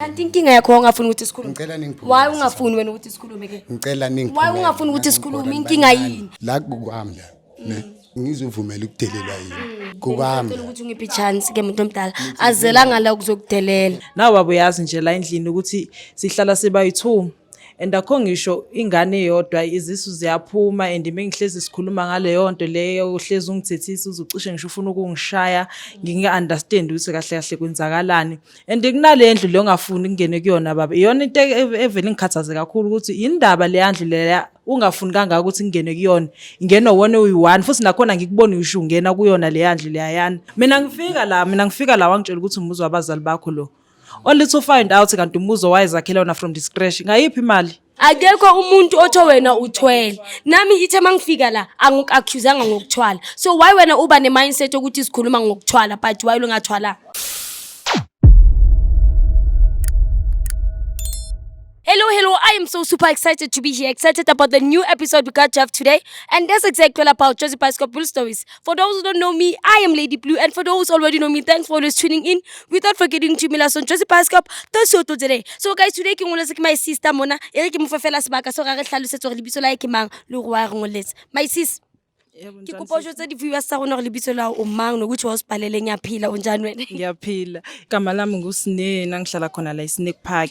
Kanti inkinga yakho ungafuni ukuthi sikhulume. Ngicela ningiphume. Why ungafuni wena ukuthi sikhulume ke? Ngicela ningiphume. Why ungafuni ukuthi sikhulume inkinga yini? La kukwami la. Ne? Ngizovumela ukudelelwa yini. Kukwami. Ngicela ukuthi ungiphe chance ke umuntu omdala. Azelanga la ukuzokudelela. Nawe babuyazi nje la endlini ukuthi sihlala sibayi2 and akho ngisho ingane eyodwa izisu ziyaphuma and mengihlezi sikhuluma ngale yonto leyo uhlezi ungithethisa uzucishe ngisho ufuna ukungishaya nginga-understand ukuthi kahle kahle kwenzakalani and kunale ndlu le ongafuni kungene kuyona baba iyona into evele ngikhathaze kakhulu ukuthi indaba le yandlu leya ungafuni kangaka ukuthi ngingene kuyona ingena wona uyi1 futhi nakhona ngikubona usho ungena kuyona le yandlu leyayana mina ngifika la wangitshela ukuthi umuzi wabazali bakho lo only to find out kanti umuzo wayezakhela wona from the scratch ngayiphi imali Akekho umuntu otho wena uthwele. Nami ithe mangifika la angikaccusanga ngokuthwala. So why wena uba ne mindset ukuthi sikhuluma ngokuthwala but why ungathwala? Hello, I am so super excited to be here, excited about the new episode we got to have today. And that's exactly about Josie Pascal Bull Stories. For those who don't know me, I am Lady Blue. And for those who already know me, thanks for always tuning in. Without forgetting to me on Josie Pascal, that's all today. So guys, today, I'm going to my sister, Mona. I'm going to my sis. Ke kopa jo tsa di viewers tsa rona re lebitso la o mang nokuthi wa sipalele ngiyaphila unjani wena ngiyaphila igama lami ngusine nangihlala khona la eSnake Park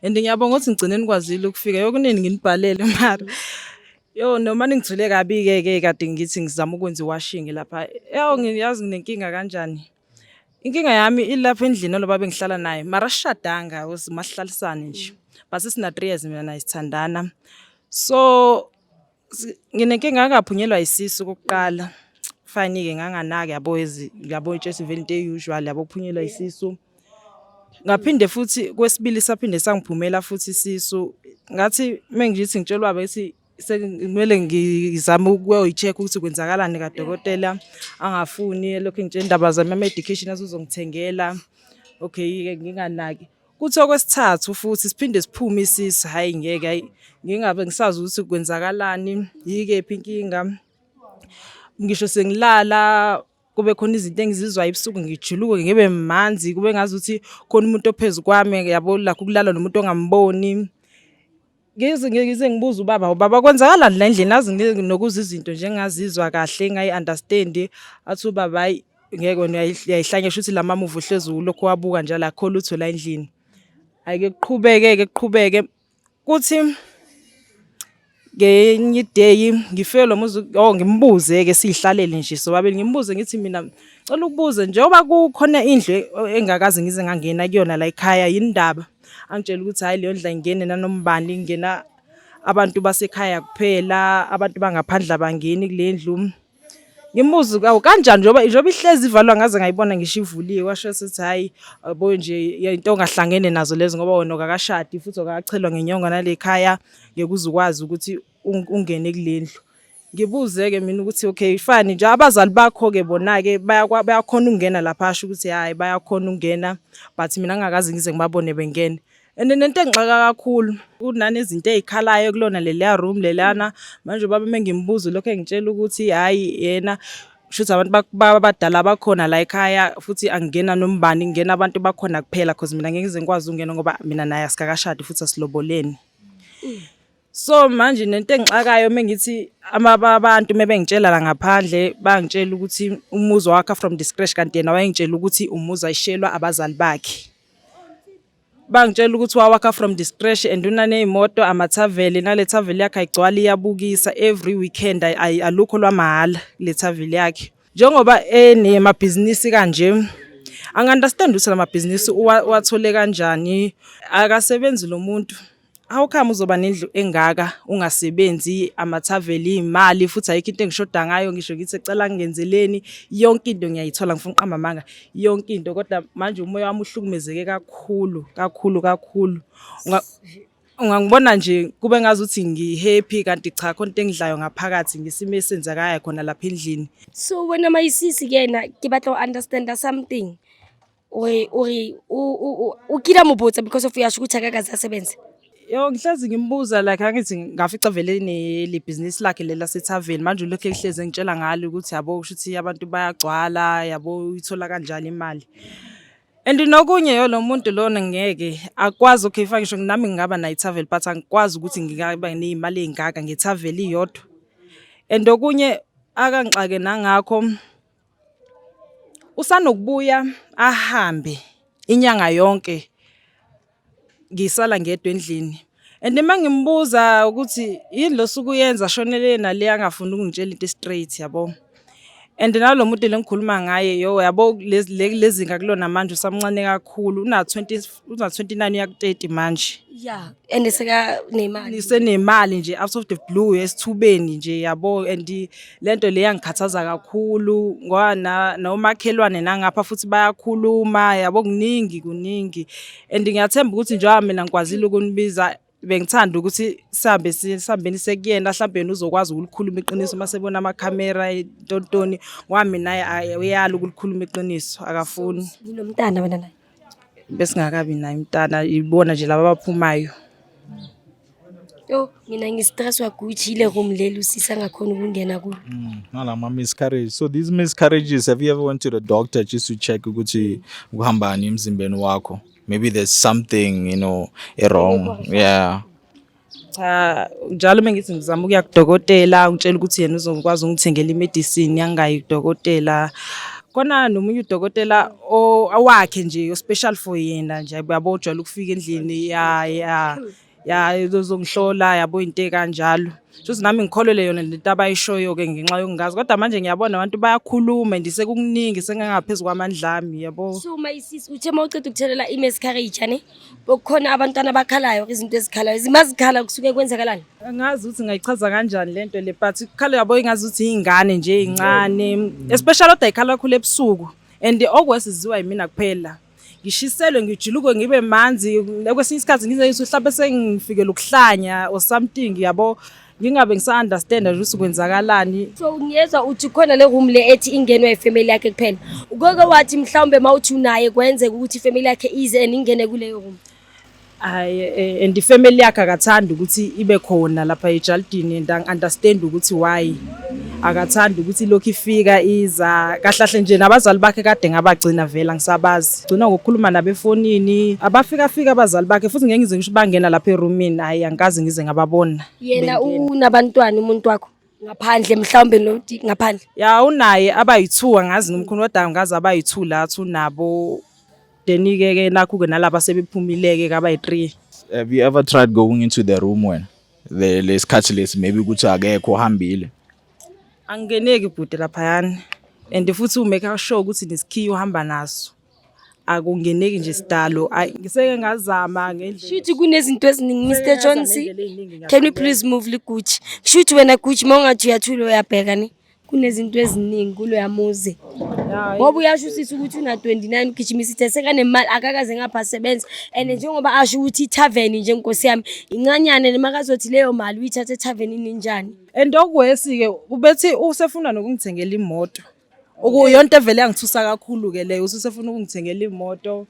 and ngiyabonga ukuthi ngigcine nikwazile ukufika yokunini nginibhalele mara yo noma ningithule kabi ke kade ngithi ngizama ukwenza washing lapha ngiyazi nginenkinga kanjani inkinga yami ilapha endlini lo baba engihlala naye mara shadanga usimahlalisane nje base sina 3 years mina naye sithandana so nginenkinga ngaphunyelwa isisu kokuqala fine ke nganganake yabo just vele into usual yabo kuphunyelwa isisu ngaphinde futhi kwesibili saphinde sangiphumela futhi isisu ngathi mengithi ngitshelwa bethi sekumele ngizame ukuyoyicheck ukuthi kwenzakalani kadokotela angafuni lokho ngitshela indaba zami medication azozongithengela okay nginganaki kuthi okwesithathu futhi siphinde siphume isisu hayi ngeke ngingabe ngisazi ukuthi kwenzakalani yikephi inkinga ngisho sengilala kube khona izinto engizizwa ibusuku ngijuluke ngibe manzi kube ngazi ukuthi khona umuntu ophezulu kwami yabo la kulala nomuntu ongamboni ngize ngibuza ubaba kwenzakalani la endlini azi nokuza izinto njengazizwa kahle ngayi-understand athi ubaba hayi ngeke wena uyayihlanyesha ukuthi la mama uvuhlezi lokho wabuka njalo akho lutho la endlini ayike kuqhubeke kuthi ngenye day ngifike lo muzi ngimbuze ke sihlalele nje sobabili ngimbuze ngithi mina cela ukubuza njengoba kukhona indlu engakazi ngize ngangena kuyona la ekhaya yindaba angitshela ukuthi hayi leyo ndla ingene nanombani ingena abantu basekhaya kuphela abantu bangaphandla bangeni kule ndlu ngimbuza kanjani njengoba ihlezi ivalwa ngaze ngayibona ngisho ivuliwe washo sethi hayi yabo nje into ongahlangene nazo lezo ngoba wena okakashadi futhi okachelwa ngenyonga nalekhaya ngekuzukwazi ukuthi ungene kulendlu ngibuze ke mina ukuthi okay fine nje abazali bakho ke bona ke bayakhona ukungena lapha asho ukuthi hayi bayakhona ukungena but mina ngingakazi ngize ngibabone bengene and nento engixaka kakhulu kunani izinto ezikhalayo kulona leya room lelana manje baba mengimbuza lokho engitshela ukuthi hayi yena shuthi abantu babadala bakhona la ekhaya futhi angena nombani ngena abantu bakhona kuphela because mina ngeke ngize ngikwazi ukungena ngoba mina naye asikakashadi futhi asiloboleni so manje nento engixakayo mengithi abantu mebengitshela la ngaphandle bangitshela ukuthi umuzi wakhe from the scratch kanti yena wayengitshela ukuthi umuzi ayishelwa abazali bakhe bangitshela ukuthi wawakha from the scratch and unanezimoto amathaveli nale thaveli yakhe ayigcwala iyabukisa every weekend alukho lwamahala le thaveli yakhe njengoba nemabhizinisi kanje angunderstand ukuthi lamabhizinisi wathole kanjani akasebenzi lo muntu how come uzoba nendlu engaka ungasebenzi amathaveli imali futhi ayikho into engishoda ngayo ngisho ngithi ecela ngenzeleni yonke into ngiyayithola ngifuna uqamba amanga yonke into kodwa manje umoya wami uhlukumezeke kakhulu ungangibona nje kube ngazi ukuthi ngihappy kanti cha khona into engidlayo ngaphakathi ngisimo esenzakaya khona lapha endlini so wena mayisisi kena ke batla u understand something o kila mobotsa because of uyasho ukuthi akakaze asebenze ngihlezi ngimbuza like angithi ngafica vele le business lakhe lela sethaveni manje lokho ehleze ngitshela ngalo ukuthi yabo kusho ukuthi abantu bayagcwala yabo uyithola kanjani imali And nokunye lo muntu lona ngeke akwazi ukhifa ngisho nami ngingaba nayo travel but angikwazi ukuthi ngingaba nezimali ezingaka ngetravel iyodwa. And okunye akangixake nangakho usanokubuya ahambe inyanga yonke ngisala ngedwa endlini. And mangimbuza ukuthi yini lo suku yenza shonele nale angafuni ukungitshela into straight yabo. And nalo muntu lengikhuluma ngaye yabo lezi ngakulona manje usamncane kakhulu una 29 ya 30 manje. Yeah, and seka nemali. Nisenemali nje out of the blue esithubeni nje yabo and lento le yangikhathaza kakhulu ngoba nomakhelwane nangapha futhi bayakhuluma yabo kuningi and ngiyathemba ukuthi njengoba mina ngikwazile ukunibiza bengithanda ukuthi sihambeni sekuyena mhlawumbe uzokwazi ukulikhuluma iqiniso masebona amakhamera etontoni ngoba mina uyala ukulikhuluma iqiniso akafuni. Unomntana wena naye? Bese ngakabi naye umntana ibona nje laba abaphumayo. Yo mina ngistresswa Gucci ile room leli usisa ngakhona ukungena kulo. Nalama miscarriage. So these miscarriages, have you ever went to the doctor just to check ukuthi kuhambani emzimbeni wakho? Maybe there's something, wrong. Yeah. Njalo mengithi ngizama ukuya kudokotela ungitshela ukuthi yena uzokwazi ungithengela imedicine yangayi kudokotela. Kona nomunye udokotela owakhe nje special for yena nje uyabojwala ukufika endlini ya uzongihlola yabo into kanjalo. Futhi nami ngikholele yona lento abayishoyo ke ngenxa yokungazi kodwa manje ngiyabona abantu bayakhuluma ndisekukuningi sengangaphezulu kwamandla ami yabo. So mayisisi uthe mawuceda ukuthelela imiscarriage ne bokukhona abantwana abakhalayo izinto ezikhalayo zimazikhala kusuke kwenzakalani? Angazi ukuthi ngayichaza kanjani lento le but ukhala yabo ingazi ukuthi ingane nje ezincane especially odwa ikhala kakhulu ebusuku and okwesiziwa yimina kuphela. Ngishiselwe ngijiluke ngibe manzi kwesinye isikhathi ngizeyisa mhlawumbe sengifikele ukuhlanya or something yabo ngingabe ngisa-understand ukuthi kwenzakalani. So ngiyezwa uthi khona le room le ethi ingenwe ifamily yakhe kuphela ugogo wathi mhlawumbe mawuthi unaye kwenzeka ukuthi ifamily yakhe ize and ingene kuleyo room. And ifamily yakhe akathanda ukuthi ibe khona lapha eJaldini and understand ukuthi why akathanda ukuthi lokho ifika iza kahlahle nje nabazali bakhe kade ngabagcina vela ngisabazi gcina ngokukhuluma nabefonini abafika abazali bakhe futhi ngeke ngize ngisho bangena lapha eroomini hayi angikazi ngize ngababona. Yena unabantwana umuntu wakho ngaphandle mhlawumbe loti ngaphandle? Ya unaye abayi2 angazi nomkhulu kodwa angazi abayi2 lathu nabo denike nakho ke nalabo sebephumileke kabayi3. Have you ever tried going into the room when lesikhathi lesi maybe ukuthi akekho uhambile? Angeneki bhuti laphayana and futhi umake sure ukuthi nesikhiyo uhamba naso akungeneki nje sidalo ngiseke ngazama ngendlela. Shuthi kunezinto eziningi Mr Johnson, can you please move liguchi? Shuthi wena Gucci mawungathi uyathula uyabheka ne kunezinto eziningi kulo yamuze ngoba uyasho usisi ukuthi una 29 ugijimisa ithe sekanemali akakaze ngapha sebenza and njengoba asho ukuthi itavern nje inkosi yami incanyane nemakazothi leyo mali uyithathe etavernini njani. And okwesi ke ubethi usefuna nokungithengela imoto okuyonto evele yangithusa kakhulu ke leyo usefuna ukungithengela imoto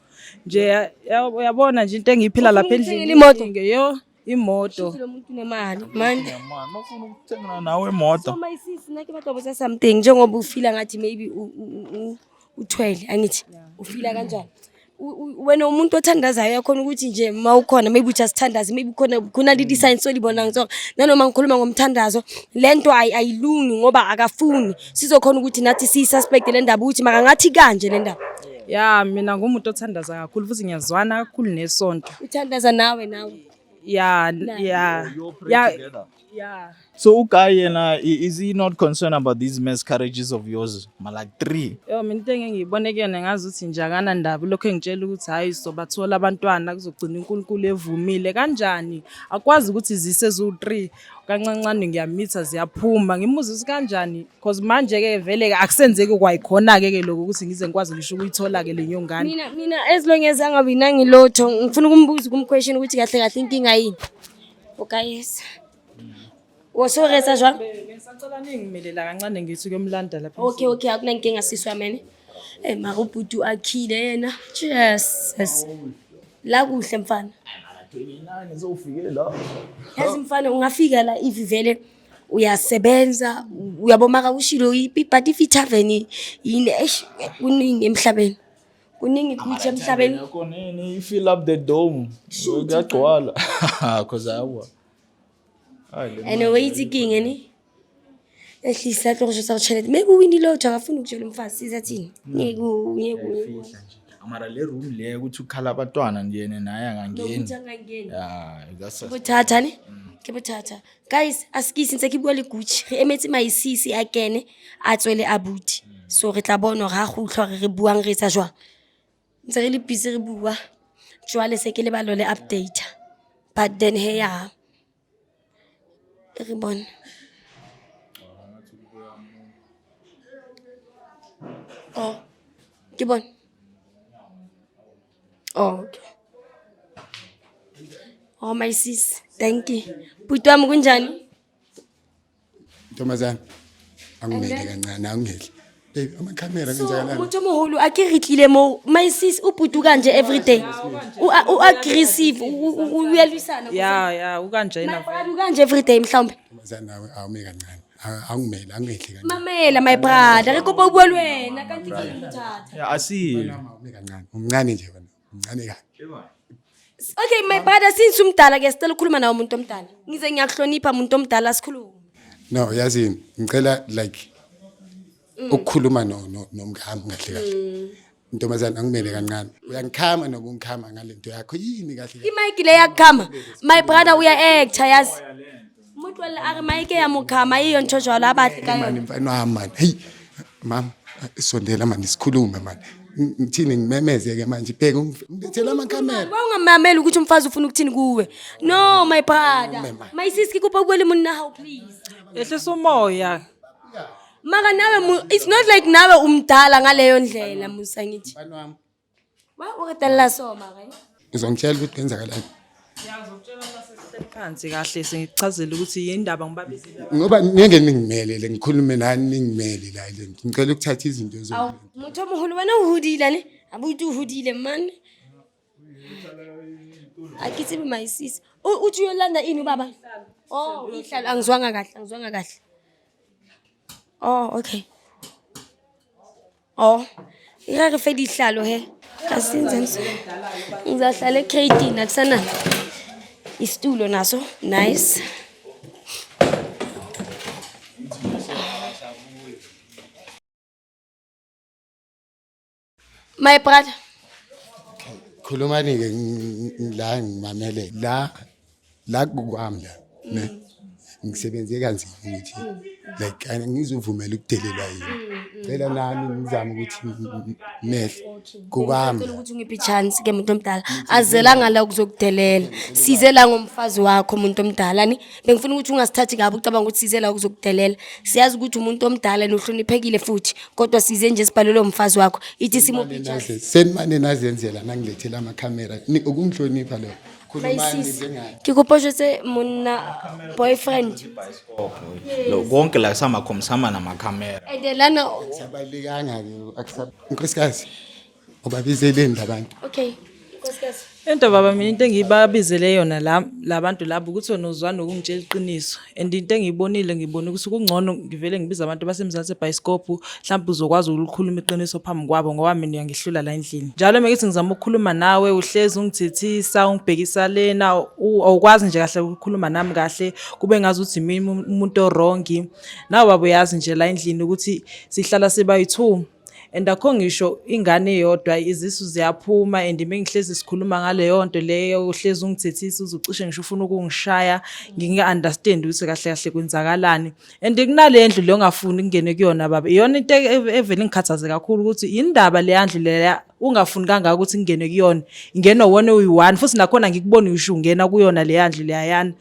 nje uyabona nje into engiyiphila lapha endlini yo imoto. Lo muntu unemali manje Nofuna ukuthenga nawe imoto. So my sis nake badoboza something njengoba ufila ngathi maybe u12 angithi ufila kanjani wena umuntu othandazayo yakhona ukuthi nje mawukhona maybe uthasithandaza maybe khona le design solibona ngizonke nanoma ngikhuluma ngomthandazo lento ayilungi ngoba akafuni sizokhona ukuthi nathi sisuspect le ndaba ukuthi maka ngathi kanje le ndaba. Ya mina ngumuntu othandaza kakhulu futhi ngiyazwana kakhulu nesonto. Uthandaza nawe Yeah. So Ukayena, is he not concerned about these miscarriages of yours? Like 3. Mina into engiyibone kuyena ngazi ukuthi njakana ndaba lokho engitshela ukuthi hayi sobathola abantwana kuzogcina uNkulunkulu evumile kanjani akwazi ukuthi zise zu3 kancancane ngiyamitha ziyaphuma ngimuzisi kanjani because manje ke vele ke akusenzeki kwayikhona ke lokho ukuthi ngize ngikwazi ngisho ukuyithola ke lenyongane. Mina as long as angabi nangilotho ngifuna ukumbuza question ukuthi kahle inkinga yini. Okay yes. Wosoresa jwa? Ngisacela ningimelela kancane ngithi kuyomlanda lapha. Okay akunankinga siswa mene. Marubhudu akhile yena. Jesus. La kuhle mfana. 29 uzofike la. Yazi mfana ungafika la if vele uyasebenza uyabomaka ushilo ipi but if itavern yini kuningi emhlabeni. kuningi kuthi emhlabeni. You fill up the dome. Kuyagcwala. Cause awa. And wait iking any. Ehlisa hloko nje sawutshelete. Maybe uwini lo akafuna ukutshela umfazi sizathini. Ngeke. Amara le room le ukuthi ukhala abantwana njene naye angangeni. Yeah, that's Bothatha ne? Ke bothatha. Guys, askisi ntse ke bua le Gucci. Re emetse maisisi a kene a tswele abuti. So re tla bona ga go utlwa re buang re tsa jwa. Ntse re le busy re bua. Jwale se ke le ba lo le update. But then hey ya. Re bona. Oh. Ke bona. Oh, okay. Oh my sis, thank you. Bhuti wami kunjani? Ntombazana angimele kancane angingedli baby amakhamera kanjani Umuntu omhulu akiritlile mo my sis ubhuti kanje every day. U aggressive uyalwisana. Ya ukanjena. My kanje every day mhlawumbe. ntombazana awume kancane angimele angingedli kancane Mamela my brother, re kopa ubua le wena kanti ke ngithatha. Yeah, I see. awume kancane umncane nje wena umncane kahle Okay my brother, since umdala ke sicela ukukhuluma nawe umuntu omdala. Ngize ngiyakuhlonipha umuntu omdala sikhuluma. no yazini ngicela like ukukhuluma nomngami kahle kahle ntombazana angimele kancane uyangikhama nokungikhama ngalento yakho yini kahle Imic le yakukhama. My brother uya actor yazi. Umuntu wala ari mic ya mukhama iyo ntshojwala abahle kayo. mani mfana wami mani hey mama isondela mani sikhulume mani ngithini ngimemezeke manje bheka ngithela amakhamera Wawungamamela ukuthi umfazi ufuna ukuthini kuwe. No my brother. My sis kupa ubele munna how please. Ehlisa umoya. Maka nawe it's not like nawe umdala ngaleyo ndlela musa ngithi. mfana wami Wa ukatella so maka. uzongitshela ukuthi kwenzakalani Ngiyazokutshela mase phansi kahle sengichazela ukuthi yindaba ngibabizile. ngoba ngeke ningimelele ngikhulume nani ningimele la le ngicela ukuthatha izinto zo Awu umuntu omhulu wena uhudile ne? Abuthi uhudile man. Akithi my sis. Uthi uyolanda ini baba? Oh, ihlalo angizwanga kahle. Oh, okay. Oh. Ira fe dihlalo he. Kasinzenze. Ngizahlala eCreatin akusana. Isitulo naso, nice. My brother. khulumani ke la ngimamele la kukwami la ne ngisebenze kanzima ukuthi like angizuvumela ukudelelwa yini cela nami ngizama ukuthi mehle kukwami Ngicela ukuthi ungiphi chance ke umuntu omdala. Azelanga la ukuzokudelela. Sizela ngomfazi wakho umuntu omdala ni. Bengifuna ukuthi ungasithathi kabi ucabanga ukuthi sizela ukuzokudelela. Siyazi ukuthi umuntu omdala nohloniphekile futhi kodwa size nje sibhalele umfazi wakho. Ithi simuphi chance. senimane nazenzela nangilethela amakhamera ukungihlonipha lo My khulumani sis. njengani Ke koposhetse monna boyfriend. Lo konke la samakhomisama namakhamera. Edelana. sabalikanga ke accept nkosikazi ubabizeleni labantu Okay. Nkosikazi. Into baba mina into engibabizele yona labantu labo ukuthi onozwana nokungitshela iqiniso and into engiyibonile ngibona ukuthi kungcono ngivele ngibiza abantu basemzansi eBioscope mhlawumbe uzokwazi ukukhuluma iqiniso phambi kwabo ngoba mina uyangihlula la endlini njalo mengithi ngizama ukukhuluma nawe uhlezi ungithithisa ungibhekisa lena awukwazi nje kahle ukukhuluma nami kahle kube ngazi ukuthi mina umuntu orongi nawe babo yazi nje la endlini ukuthi sihlala sibayi2 and akho ngisho ingane eyodwa izisu ziyaphuma and mengihlezi sikhuluma ngale yonto leyo uhlezi ungithethisa uzocishe ngisho ufuna ukungishaya nginga-understand ukuthi kahle kahle kwenzakalani and kunale ndlu leyo ongafuni ukungene kuyona baba iyona into evele ngikhathaze kakhulu ukuthi indaba le yandlu leya ungafuni kangaka ukuthi ngingene kuyona ingena wona uyi1 futhi nakhona ngikubona usho ungena kuyona le yandlu leyayana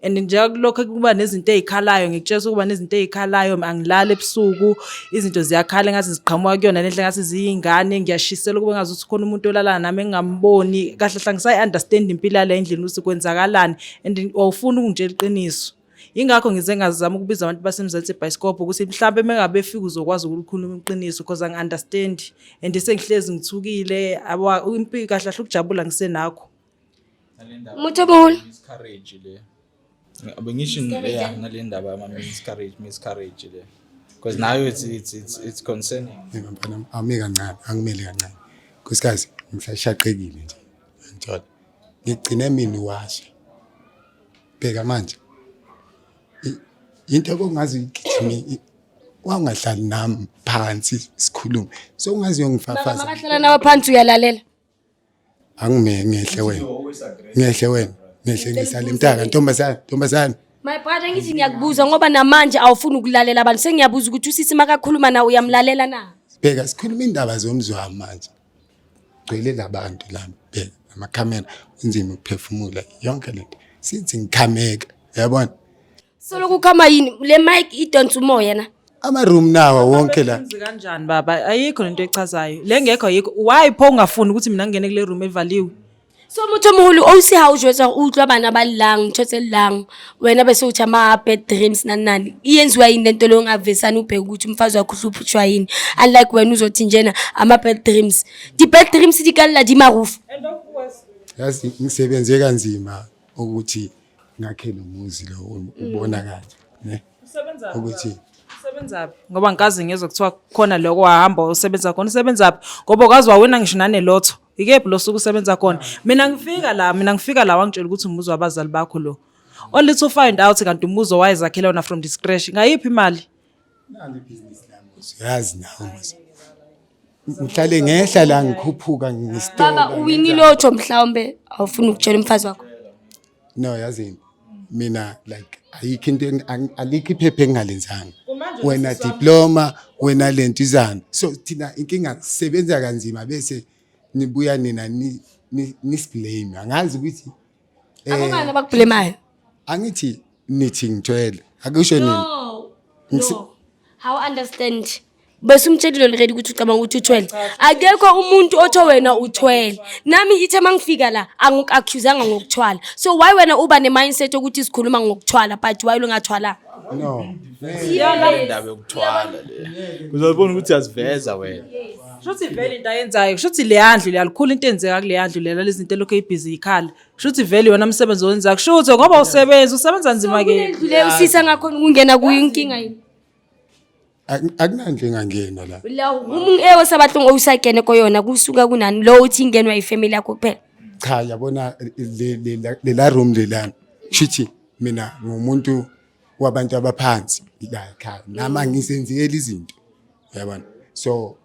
and nje lokho kuba nezinto ezikhalayo ngikutshela ukuba nezinto ezikhalayo angilala ebusuku izinto ziyakhala ngathi ziqhamuka kuyona lenhle ngathi ziyingane ngiyashisela ukuba ngazi ukuthi khona umuntu olala nami engamboni kahle hle ngisayi understand impilo yale endlini ukuthi kwenzakalani and awufuni ukungitshela iqiniso ingakho ngize ngazama ukubiza abantu basemzansi eBioscope ukuthi mhlawumbe mengabe efika uzokwazi ukukhuluma iqiniso because I understand and sengihlezi ngithukile impilo kahle hle ukujabula ngisenakho Umuntu omhulu. Miscarriage le. Bengisho yeah nale ndaba ama miscarriage le. Because now it's concerning. mfana awumi kancane angimele kancane nkosikazi ngisashaqekile nje ngithola ngigcine mina washa bheka manje into okungazi igijimi wangahlali nami phansi sikhulume so ungazi yongifafaza Makahlala nawe phansi uyalalela. ngehle wena ngisale mtaka ntombazana My brother ngithi ngiyakubuza ngoba namanje awufuni ukulalela abantu sengiyabuza ukuthi usisi makakhuluma nawe uyamlalela na. bheka sikhuluma indaba zomzwami manje gcwele labantu la bheka amakhamera unzima ukuphefumula yonke lento sithi ngikhameka yabona Solo kukhama yini le mic idonsa umoya na. ama room nawa wonke la Yenze kanjani baba? Ayikho lento echazayo. Le ngekho ayikho. Why pho ungafuni ukuthi mina ngene kule room evaliwe? So motho moholo o se ha o jwetsa o utlwa bana ba lang tshotse lang wena bese uthi ama bad dreams nanani iyenziwa yini lento lo ngavesana ubheka ukuthi umfazi wakho uhluphutshwa yini unlike wena uzothi njena ama bad dreams di bad dreams di kala di marufu yazi ngisebenze kanzima ukuthi ngakhe lo muzi lo ubona kahle ne Usebenza ukuthi usebenzaphi? Ngoba ngikazi ngezwe kuthiwa khona lokho wahamba usebenza khona usebenzaphi? Ngoba ukazi wawena ngisho nane lotho. Ikephi lo suku usebenza khona? Mina ngifika la wangitshela ukuthi umuzi wabazali bakho lo. Only to find out kanti umuzo wayezakhela wona from the scratch. Ngayiphi imali? nani business lami yazi nawo mase ngihlale ngehla la ngikhuphuka ngisitoka baba uwinile otho mhlawumbe awufuni ukutshela umfazi wakho. no yazini mina like ayikho into alikho iphepha engalenzanga wena diploma wena lentizana so thina inkinga sisebenza kanzima bese nibuya nina nisblame angazi ukuthi Akubani abakublemayo? angithi nithi ngitshwele akusho nini No. How understand? Bese umtshelile already ukuthi ucabanga ukuthi uthwele. Akekho umuntu otho wena uthwele. Nami ithe mangifika la angikuaccusanga ngokuthwala. So why wena uba ne mindset ukuthi sikhuluma ngokuthwala but why ungathwala? no indaba yokuthwala le uzobona ukuthi asiveza wena Shuthi vele into ayenzayo shuthi le yandlu liyalikhulu into enzeka kule yandlu lela lezi zinto lokho ebusy ikhala shuthi vele wena umsebenzi owenzayo shuthi ngoba usebenza nzima ke Le usisa ngakhona ukungena kuyo inkinga yini? akunandle ngangena la La umuntu ewe sabahlungu oyisagene koyona kusuka kunani lo uthi ingenwa ifamily yakho kuphela. cha yabona la room lelana shithi mina ngumuntu wabantu abaphansi la ekhaya nama ngisenziyela izinto yabona so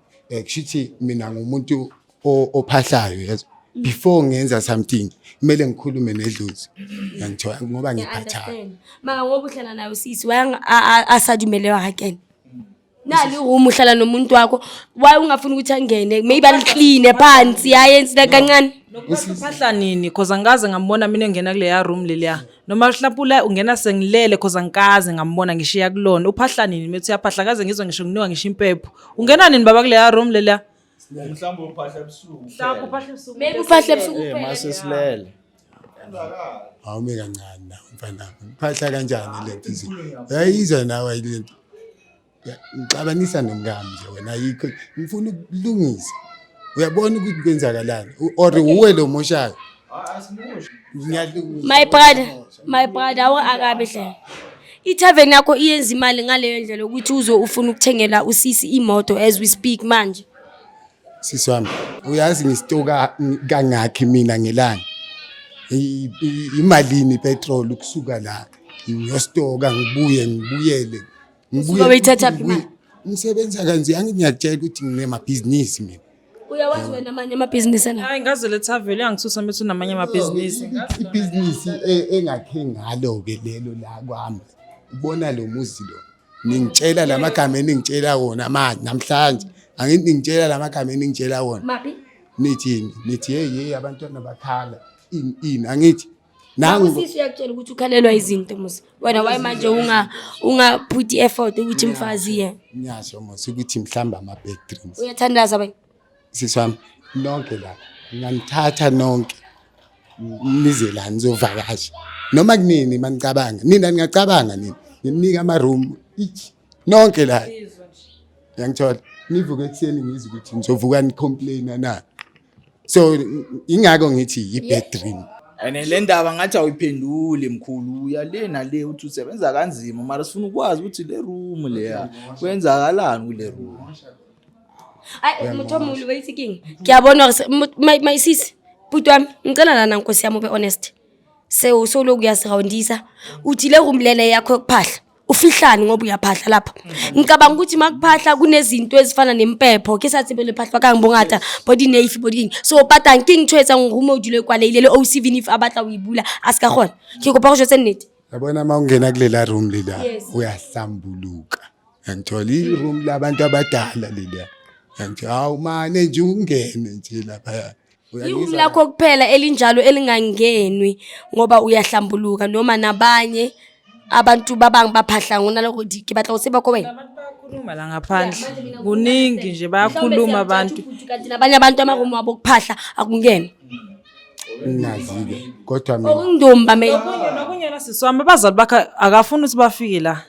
kushithi mina ngumuntu ophahlayo yazo before ngenza something kumele ngikhulume nedlozi ngithola ngoba ngiphathayo Maka ngoba uhlala nayo sisi wayanga asadumelewa again. Nali umuhlala nomuntu wakho why ungafuni ukuthi angene maybe aliclean phansi ayenza kancane. Uphahla nini cause angaze ngambona mina engena kule ya room leliya noma mhlawumbe ungena sengilele cause angikaze ngambona ngishiya kulona uphahla nini methi uyaphahla kaze ngizwe ngisho nginiwa ngisho impepho ungena nini baba kule ya room leliya mhlawumbe uphahla ebusuku uphahla ebusuku Maybe uphahla ebusuku mase silele awume kancane na mfana phahla kanjani lento izinto yayizwa nawe lento ngixabanisa nomngami nje wena ayikho ngifuna ukulungisa uyabona ukuthi kwenzakalani or uwe lo moshayo My brother awakabe hle. Itavern yakho iyenza imali ngaleyo ndlela ukuthi ufuna ukuthengela usisi imoto as we speak manje. siswami uyazi ngistoka kangakhi mina ngelanga imalini petrol ukusuka la ngiyostoka ngibuyele Usuka uyithatha phi imali? ngisebenza kanzima ngiyakutshela ukuthi nginemabhizinisi mina Uyawazi wena amanye amabhizinisi na? hayi ngaze letha vele angithutha methi unamanye amabhizinisi ibhizinisi engakhe ngalo ke lelo la kwami ubona lo muzi lo ningitshela lamagama eningitshela wona manje namhlanje angithi ngitshela lamagama eningitshela wona Mapi? nithi hey abantwana bakhala ini angithi nangu Usisi uyakutshela ukuthi ukhalelwa izinto musi. Wena why manje unga put effort ukuthi mfazi ye. nyasho mose ukuthi mhlamba ama bad dreams Uyathandaza bani? siswami nonke la nganithatha nonke nize la nizovakasha noma kunini manicabanga nina ngiyacabanga nini nginika ama room each nonke la yangithola nivuke ekseni ngizwe ukuthi nizovuka ni complain na so ingako ngithi i bad dream ene le ndaba ngathi awuyiphenduli mkhulu uyale nale uthi usebenza kanzima mara sifuna ukwazi ukuthi le room leya kwenzakalani kule room Ay Mothomolo bayitsiking. Ngiyabona hore my sis. Bhuti wami ngicela lana Nkosi yami ube honest. Solo kuyasirawundisa. Uthi le room lena yakho yokuphahla. Ufihlani ngoba uyaphahla lapha. Ngicabanga ukuthi makuphahla kunezinto ezifana nempepho ke sathi bele phahla kangibongata body knife body. So pata nking tshwetsa ngurumo udile kwalele le O7 if abatla uyibula asika khona. Ke kopa go jotse nnete. Yabona mawungena kulela room lela uyahlambuluka. Ngithola i-room labantu abadala lela. Ngithi hawu manje nje ungene nje lapha. Yimi lakho kuphela elinjalo elingangenwi ngoba uyahlambuluka noma nabanye abantu babangi baphahla ngona lokho ke batla useba ko wena. Abantu bayakhuluma la ngaphandle. Kuningi nje bayakhuluma abantu. Kanti nabanye abantu amarumu wabo kuphahla akungeni. Ngazike kodwa mina Okungdomba mina. Nokunyela siswami abazali bakhe akafuni ukuthi bafike la.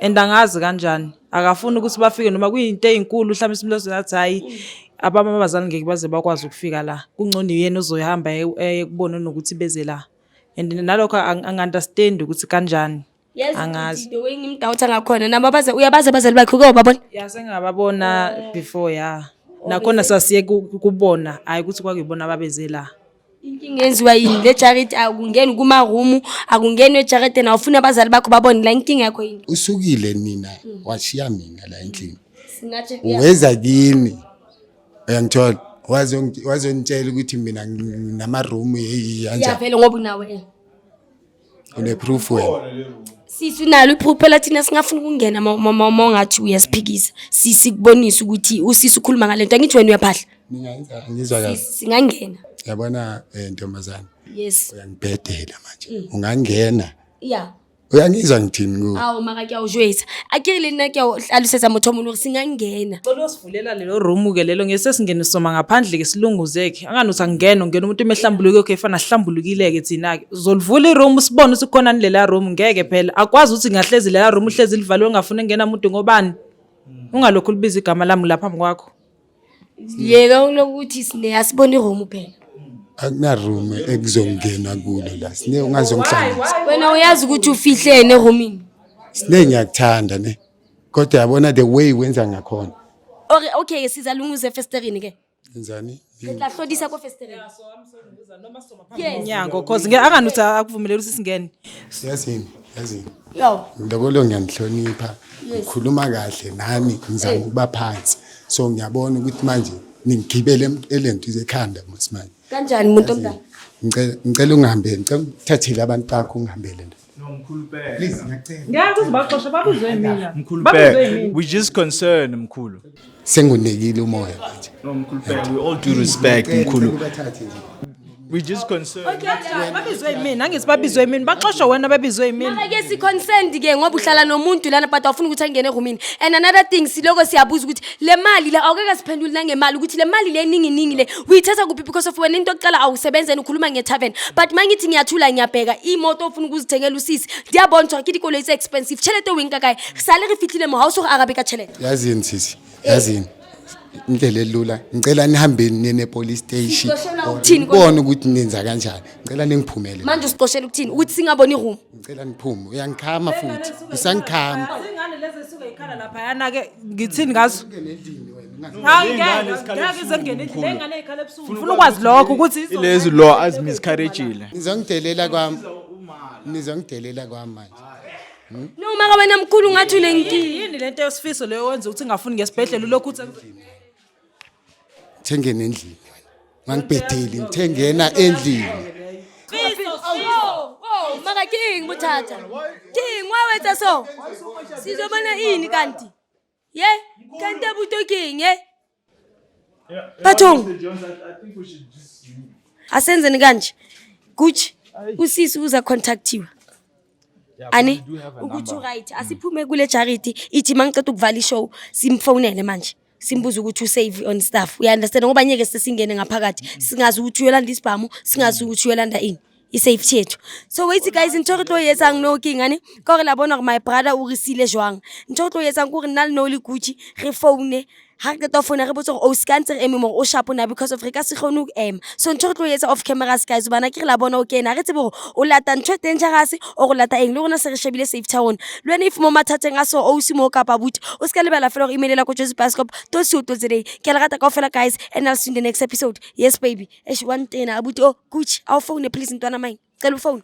Angazi kanjani. Akafuni ukuthi bafike noma kuyinto ezinkulu mhlawumbe isimlozo yathi hayi abazali ngeke baze bakwazi ukufika la. Kungcono yena uzohamba ekubona nokuthi beze la. And nalokho angi-understand ukuthi kanjani. Angazi. The way ngimdawutha ngakhona nababaze uyabaze bazali bakhe ukubabona. Sengababona before nakhona sasiye kubona hayi ukuthi kwakuyibona babeze la. Inkinga enziwa yini le charity akungeni kuma room akungeni echarity na ufuna abazali bakho babone la inkinga yakho yini. usukile nina washiya mina la endlini. Singathi Uweza kini. Uyangithola wazongitshela ukuthi mina nama room yanje. yavela ngoba unawe. Une proof wena. Sisi nalo iproof phela thina singafuna ukungena mama ongathi uyasiphikisa. Sisi kubonisa ukuthi usisi ukhuluma ngalento angithi wena uyaphahla. Ngizwa kahle. Singangena. Yabona ntombazana. Yes. Uyangibhedela manje. Ungangena. Yeah. Uyangizwa ngithini ku? Awu maka kuyawujwayisa. Akiri lena kuyahlaluseza Mothomolo singangena. Losivulela lelo room ke lelo ngesesingene soma ngaphandle ke silunguzeke. Anganothi angena ungena umuntu emehlambuluke ke efana hlambulukile ke thina ke. Uzolivula iroom sibone ukuthi khona nilela room ngeke phela. Akwazi ukuthi ngahlezi lela room uhlezi livalwe ungafuna ngena umuntu ngobani. Ungalokhu libiza igama lami lapha phambi kwakho. Yeka lokuthi sine asibone iroom phela. Akuna room ekuzongena kulo la. Sine ungazongihlanganisa. Wena uyazi ukuthi ufihlene roomini. Sine ngiyakuthanda ne. Kodwa yabona the way wenza ngakhona. Okay sizalunguze festerini ke. Ngenzani? Ngihlahlodisa ko festerini. Nyango cause anganothi akuvumeleli ukuthi singene. Yazini. Yo. Ngidabolo ngiyanihlonipha. Ngikhuluma kahle nami ngizama ukuba phansi. So ngiyabona ukuthi manje ningigibele elento zekhanda manje. Kanjani umuntu omdala? Ngicela ungihambe, ngicela uthathele abantu bakho ungihambele nje. No, Mkhulu Pe. Please ngiyacela. Ngiyakuthi baxoxa babuzwe mina. Mkhulu Pe. We just concerned Mkhulu. Sengunekile umoya manje. No, Mkhulu Pe. We all due respect Mkhulu. We just concerned. Babizwe mina angithi babizwe mina baxoxa wena babizwe mina. Mara ke si consent ke ngoba uhlala nomuntu lana but awufuna ukuthi angene roomini. And another thing siloko siyabuza ukuthi le mali la awukeke siphendule nangemali ukuthi le mali le ningi le uyithatha kuphi because of wena into oqala awusebenzeni ukhuluma ngetavern but mangithi ngiyathula ngiyabheka imoto ofuna ukuzithengela usisi ngiyabona ukuthi kithi kolo is expensive chelete winka kai sale re fitlile mo house go arabe ka chelete. Yazini sisi. Yazini. Indlela elula ngicela nihambeni nene police station ubone ukuthi nenza kanjani ngicela ningiphumele manje usiqoshela ukuthini ukuthi singaboni room ngicela niphume uyangikhama futhi usangikhama Izingane lezi esuka ikhala lapha yana ke ngithini ngazo ngeke zengene endlini lengane ekhala ebusuku ufuna ukwazi lokho ukuthi Ilezi lo as miscarriageile. nizongidelela kwami manje no maka wena mkhulu ngathi unenkingi yini lento yosifiso leyo wenza ukuthi ngafuni ngesibhedlela lokhu uthi thengene endlini ngangibhedeli ngithengena endlini maka king buthatha king wawetha so sizobona ini kanti ye kanti abuto king bathong asenzeni kanje kuthi usisi uza contactiwa ani ukuthi right asiphume kule charity ithi mangicela ukuvala ishow simfonele manje simbuza ukuthi usave on staff uya understand ngoba nyeke sesingene ngaphakathi singazi ukuthi uyolanda isibhamu singazi ukuthi uyolanda ini i-safety yethu so wait guys ntotlo yetsa ngno king ani ka re la bona gore my brother o re sile jwang ntotlo yetsa gore nna le no le Gucci re phone ha re qeta ho founa re botse hore o ska ntse re eme mo o sharp na because of re ka se kgone ho ema so ntho re tlo etsa off camera guys bana ke re la bona o kena re tsebe hore o lata ntho dangerous o go lata eng le rona se re shebile safety ya rona le wena if mo mathateng a so o se mo kapa buti o ska lebala fela hore email ko Jozi Bioscope to se o to today ke le rata kaofela guys and I'll see you in the next episode yes baby one tena abuti oh Gucci I'll phone please ntwana mine cela phone